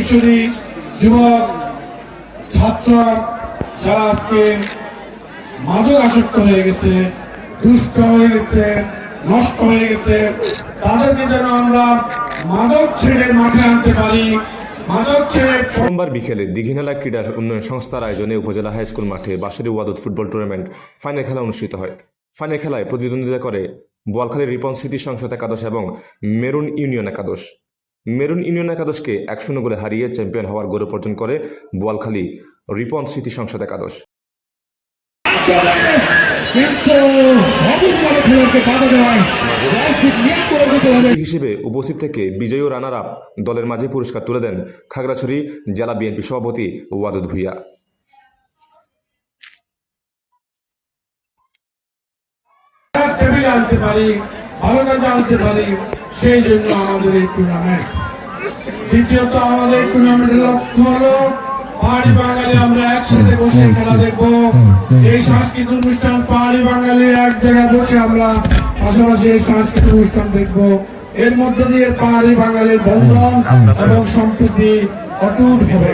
কিশোরী যুবক ছাত্র যারা আজকে মাদক আসক্ত হয়ে গেছে, দুষ্ট হয়ে গেছে, নষ্ট হয়ে গেছে, তাদেরকে যেন আমরা মাদক ছেড়ে মাঠে আনতে পারি। মাদক ছেড়ে সোমবার বিকেলে দীঘিনালা ক্রীড়া উন্নয়ন সংস্থার আয়োজনে উপজেলা হাই স্কুল মাঠে Bansari Wadud football tournament final খেলা অনুষ্ঠিত হয়। ফাইনাল খেলায় প্রতিদ্বন্দ্বিতা করে বোয়ালখালীর রিপন স্মৃতি সংসদ একাদশ এবং মেরুন ইউনিয়ন একাদশ। মেরুন ইউনিয়ন একাদশকে 1-0 গোলে হারিয়ে চ্যাম্পিয়ন হওয়ার গৌরব অর্জন করে বোয়ালখালী রিপন স্মৃতি সংসদ একাদশ। হিসেবে উপস্থিত থেকে বিজয়ী ও রানার আপ দলের মাঝে পুরস্কার তুলে দেন খাগড়াছড়ি জেলা বিএনপি সভাপতি ওয়াদুদ ভূঁইয়া। আনতে পারি, ভালো কাজ আনতে পারি, সেই জন্য আমাদের এই টুর্নামেন্ট। দ্বিতীয়ত আমাদের টুর্নামেন্টের লক্ষ্য হলো পাহাড়ি বাঙালি আমরা একসাথে বসে খেলা দেখবো। এই সাংস্কৃতিক অনুষ্ঠান পাহাড়ি বাঙালির এক জায়গায় বসে আমরা পাশাপাশি এই সাংস্কৃতিক অনুষ্ঠান দেখবো। এর মধ্যে দিয়ে পাহাড়ি বাঙালির বন্ধন এবং সম্প্রীতি অটুট হবে।